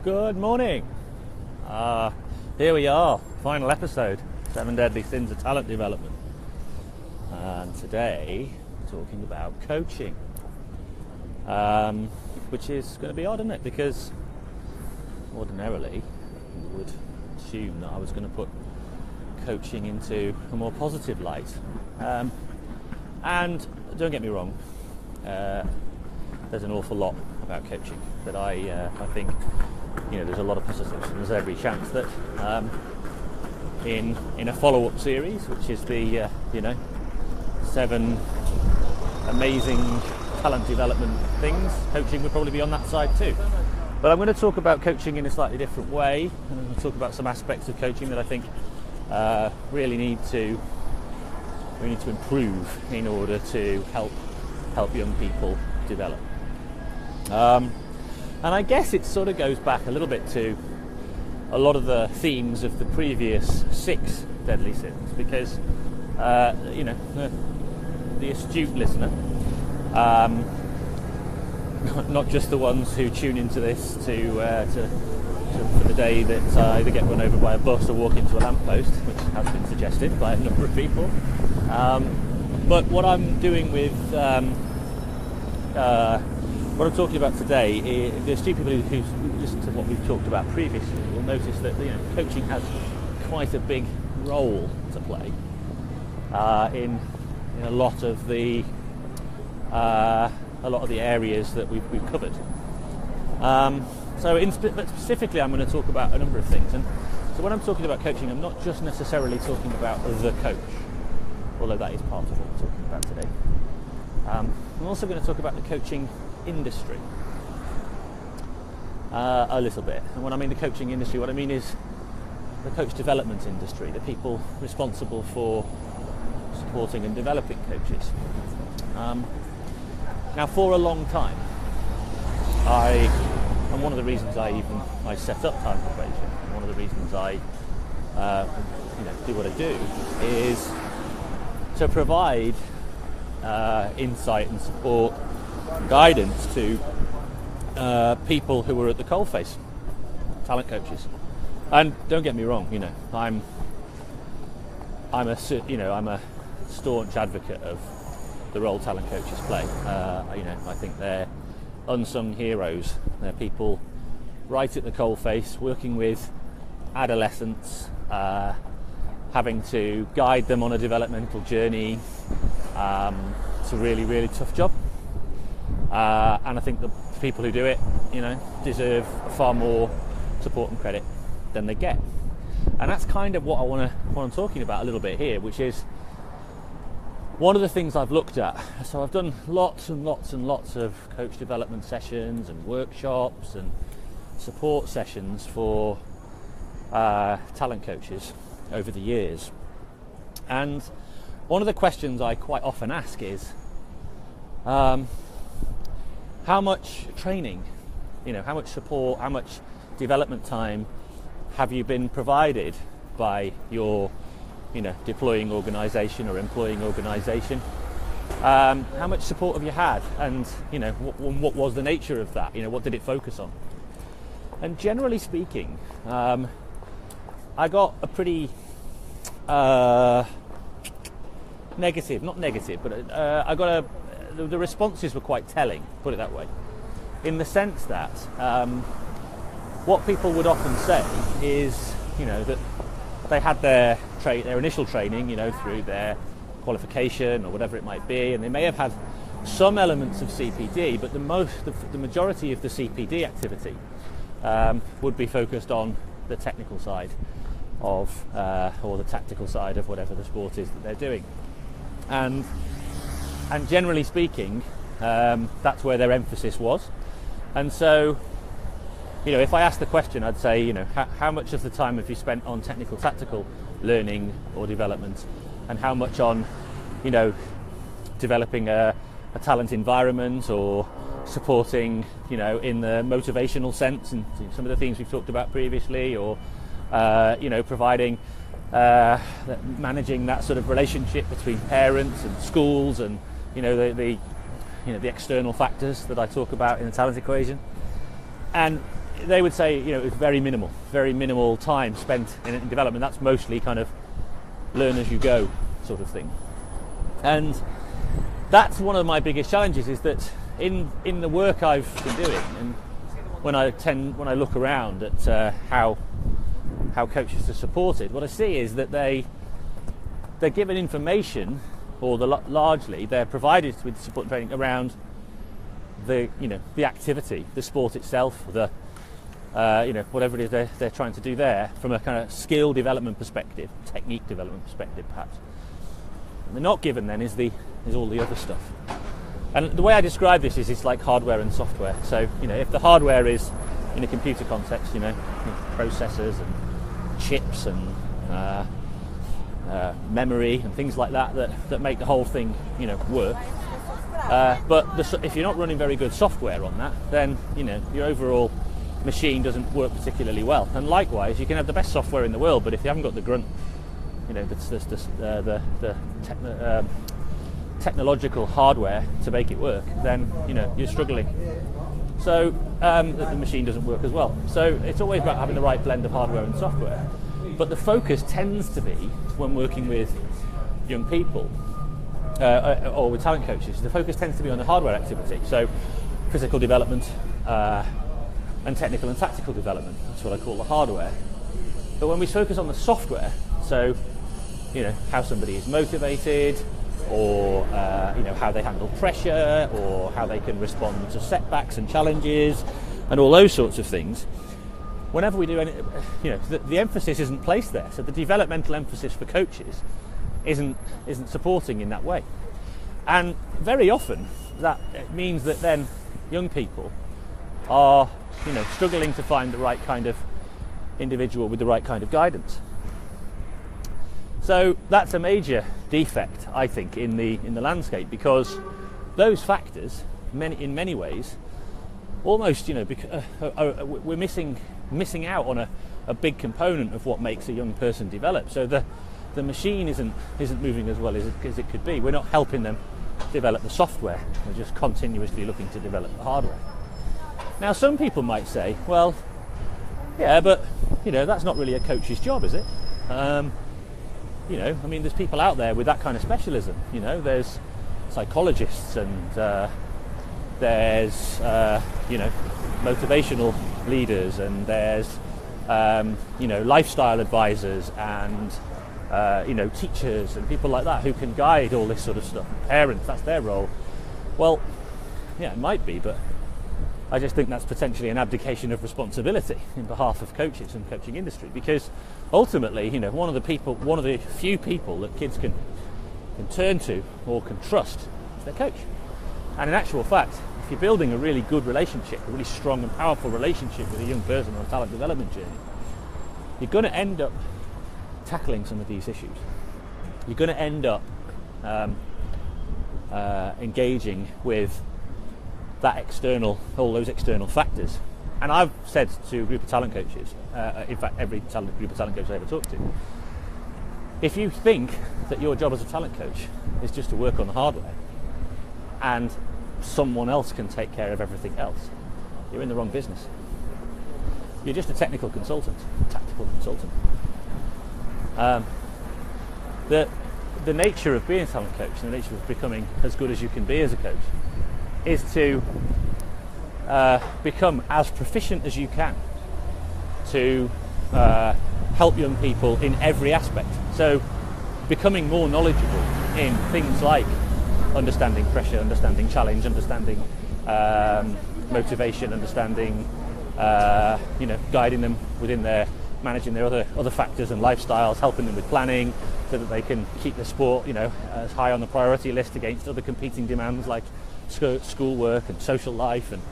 Good morning. Here we are, final episode, 7 Deadly Sins of Talent Development. And today, we're talking about coaching. Which is going to be odd, isn't it? Because ordinarily, you would assume that I was going to put coaching into a more positive light. And don't get me wrong, there's an awful lot about coaching that I think, there's a lot of positives, and there's every chance that in a follow-up series, which is the 7 amazing talent development things, coaching would probably be on that side too. But I'm going to talk about coaching in a slightly different way, and I'm going to talk about some aspects of coaching that I think really need to improve in order to help young people develop. And I guess it sort of goes back a little bit to a lot of the themes of the previous 6 deadly sins, because the astute listener, not just the ones who tune into this for the day that I either get run over by a bus or walk into a lamppost, which has been suggested by a number of people. But what I'm doing with what I'm talking about today, the astute people who listen to what we've talked about previously will notice that coaching has quite a big role to play in a lot of the areas that we've covered. But specifically, I'm going to talk about a number of things. And so when I'm talking about coaching, I'm not just necessarily talking about the coach, although that is part of what we're talking about today. I'm also going to talk about the coaching industry a little bit. And when I mean the coaching industry, what I mean is the coach development industry, the people responsible for supporting and developing coaches. Now, for a long time, and one of the reasons I set up Talent Equation, one of the reasons I do what I do, is to provide insight and support, guidance to people who are at the coalface, talent coaches. And don't get me wrong, I'm a staunch advocate of the role talent coaches play. I think they're unsung heroes. They're people right at the coalface, working with adolescents, having to guide them on a developmental journey. It's a really, really tough job. And I think the people who do it, deserve far more support and credit than they get. And that's kind of what I'm talking about a little bit here, which is one of the things I've looked at. So I've done lots and lots and lots of coach development sessions and workshops and support sessions for talent coaches over the years. And one of the questions I quite often ask is, how much training, how much support, how much development time have you been provided by your deploying organisation or employing organisation? How much support have you had, and what was the nature of that? What did it focus on? And generally speaking, I got a pretty negative, not negative, but the responses were quite telling, put it that way, in the sense that what people would often say is, that they had their initial training, through their qualification or whatever it might be, and they may have had some elements of CPD, but the majority of the CPD activity would be focused on the technical side of, or the tactical side of whatever the sport is that they're doing, and generally speaking, that's where their emphasis was. And so, if I asked the question, I'd say, how much of the time have you spent on technical tactical learning or development, and how much on, developing a talent environment or supporting, in the motivational sense, and some of the things we've talked about previously, or, providing, managing that sort of relationship between parents and schools, and, the external factors that I talk about in the talent equation. And they would say, you know, it's very minimal time spent in development. That's mostly kind of learn as you go sort of thing. And that's one of my biggest challenges, is that in the work I've been doing, and when I look around at how coaches are supported, what I see is that they're given information, or largely they're provided with support and training around the activity, the sport itself, the whatever it is they're trying to do there, from a kind of skill development perspective, technique development perspective, perhaps. And they're not given then is all the other stuff. And the way I describe this is it's like hardware and software. So, if the hardware is in a computer context, processors and chips and memory and things like that make the whole thing, work. But if you're not running very good software on that, then, your overall machine doesn't work particularly well. And likewise, you can have the best software in the world, but if you haven't got the grunt, the technological hardware to make it work, then you're struggling. So the machine doesn't work as well. So it's always about having the right blend of hardware and software. But the focus tends to be, when working with young people or with talent coaches, the focus tends to be on the hardware activity. So physical development and technical and tactical development. That's what I call the hardware. But when we focus on the software, so how somebody is motivated, or how they handle pressure, or how they can respond to setbacks and challenges, and all those sorts of things. Whenever we do any, the emphasis isn't placed there. So the developmental emphasis for coaches isn't supporting in that way. And very often that means that then young people are struggling to find the right kind of individual with the right kind of guidance. So that's a major defect, I think, in the landscape, because those factors, in many ways, almost we're missing out on a big component of what makes a young person develop. So the machine isn't moving as well as it could be. We're not helping them develop the software. We're just continuously looking to develop the hardware. Now, some people might say, well, yeah, but that's not really a coach's job, is it? There's people out there with that kind of specialism. There's psychologists, and there's motivational leaders, and there's lifestyle advisors, and teachers and people like that who can guide all this sort of stuff. Parents, that's their role. Well, yeah, it might be, but I just think that's potentially an abdication of responsibility in behalf of coaches and coaching industry, because ultimately, one of the few people that kids can turn to or can trust is their coach. And in actual fact, if you're building a really good relationship, a really strong and powerful relationship with a young person on a talent development journey, you're going to end up tackling some of these issues. You're going to end up engaging with all those external factors. And I've said to a group of talent coaches, in fact every group of talent coaches I ever talk to, if you think that your job as a talent coach is just to work on the hardware and someone else can take care of everything else, you're in the wrong business. You're just a technical consultant, tactical consultant. The nature of being a talent coach, and the nature of becoming as good as you can be as a coach, is to become as proficient as you can to help young people in every aspect. So becoming more knowledgeable in things like understanding pressure, understanding challenge, understanding motivation, understanding guiding them within their managing their other factors and lifestyles, helping them with planning so that they can keep the sport as high on the priority list against other competing demands like schoolwork and social life and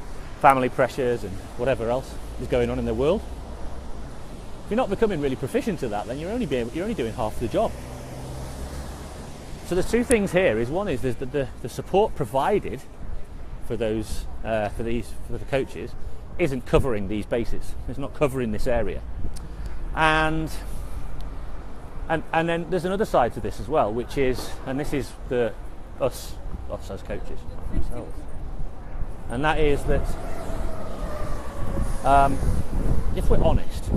family pressures and whatever else is going on in their world. If you're not becoming really proficient at that, then you're only doing half the job. So there's two things here. One is there's the support provided for those for the coaches isn't covering these bases. It's not covering this area. And then there's another side to this as well, which is, and this is us as coaches themselves, and that is that if we're honest,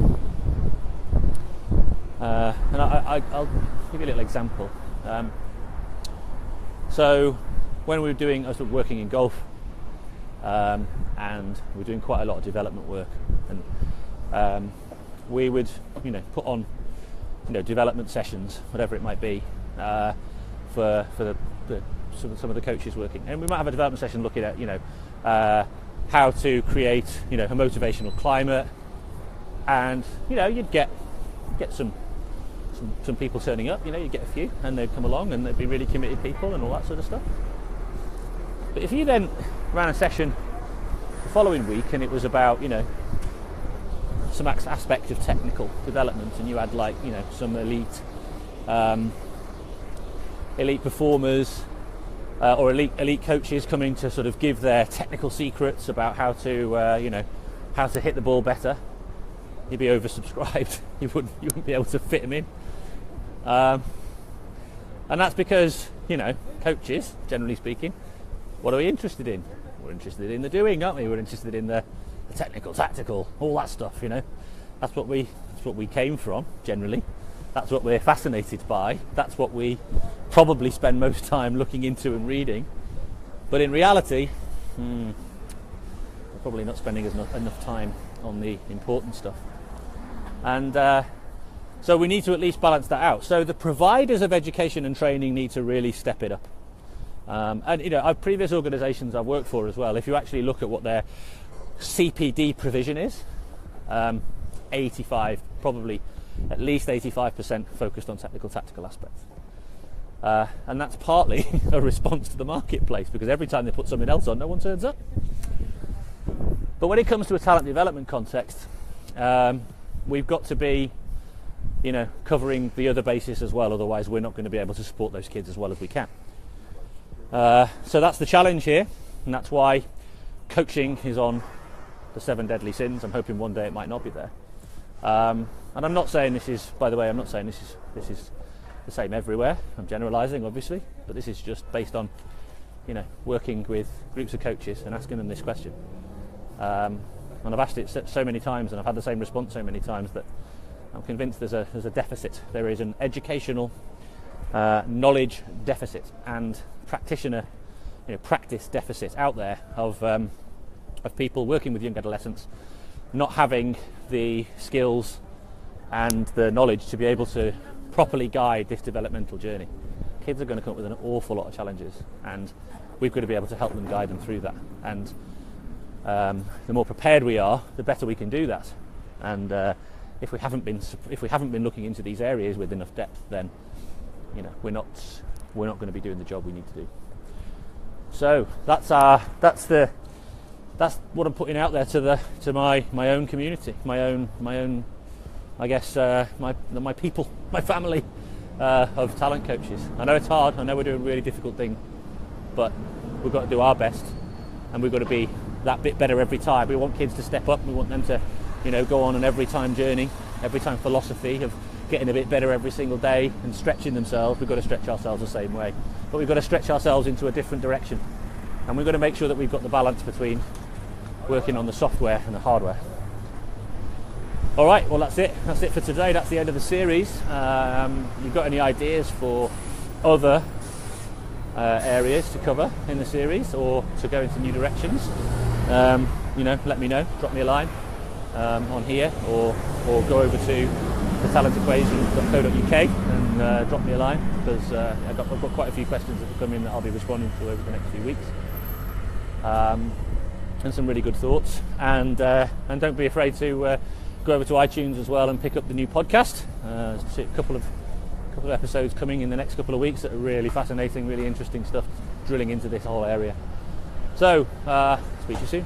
and I'll give you a little example. So when I was working in golf, and we're doing quite a lot of development work, and we would, put on, development sessions, whatever it might be, for some of the coaches working, and we might have a development session looking at, how to create, a motivational climate, and you'd get some people turning up, you'd get a few, and they'd come along, and they'd be really committed people, and all that sort of stuff. But if you then ran a session the following week, and it was about, some aspect of technical development, and you had some elite performers or elite coaches coming to sort of give their technical secrets about how to how to hit the ball better, you'd be oversubscribed. You wouldn't be able to fit them in, and that's because coaches, generally speaking, what are we interested in? We're interested in the doing, aren't we? We're interested in the technical, tactical, all that stuff. That's what we came from. Generally, that's what we're fascinated by. That's what we probably spend most time looking into and reading. But in reality, we're probably not spending enough time on the important stuff. And so we need to at least balance that out. So the providers of education and training need to really step it up. And previous organisations I've worked for as well, if you actually look at what their CPD provision is, 85, probably at least 85% focused on technical, tactical aspects. And that's partly a response to the marketplace, because every time they put something else on, no one turns up. But when it comes to a talent development context, we've got to be, covering the other bases as well, otherwise we're not going to be able to support those kids as well as we can. So that's the challenge here, and that's why coaching is on the 7 deadly sins. I'm hoping one day it might not be there. And I'm not saying this is, by the way, I'm not saying this is the same everywhere. I'm generalising, obviously, but this is just based on, working with groups of coaches and asking them this question. And I've asked it so many times, and I've had the same response so many times, that I'm convinced there's a deficit. There is an educational knowledge deficit and practitioner, practice deficit out there of people working with young adolescents not having the skills and the knowledge to be able to properly guide this developmental journey. Kids are going to come up with an awful lot of challenges, and we've got to be able to help them, guide them through that. And the more prepared we are, the better we can do that. And if we haven't been looking into these areas with enough depth, then we're not going to be doing the job we need to do. So that's what I'm putting out there to my own community, my own I guess my people, my family of talent coaches. I know it's hard. I know we're doing a really difficult thing, but we've got to do our best, and we've got to be that bit better every time. We want kids to step up. We want them to, go on an every time journey, every time philosophy of getting a bit better every single day and stretching themselves. We've got to stretch ourselves the same way, but we've got to stretch ourselves into a different direction, and we've got to make sure that we've got the balance between working on the software and the hardware. All right, well that's it for today. That's the end of the series. You've got any ideas for other areas to cover in the series, or to go into new directions, let me know. Drop me a line on here, or go over to thetalentequation.co.uk and drop me a line, because I've got quite a few questions that have come in that I'll be responding to over the next few weeks, and some really good thoughts. And don't be afraid to go over to iTunes as well and pick up the new podcast. See a couple of episodes coming in the next couple of weeks that are really fascinating, really interesting stuff, drilling into this whole area. So speak to you soon.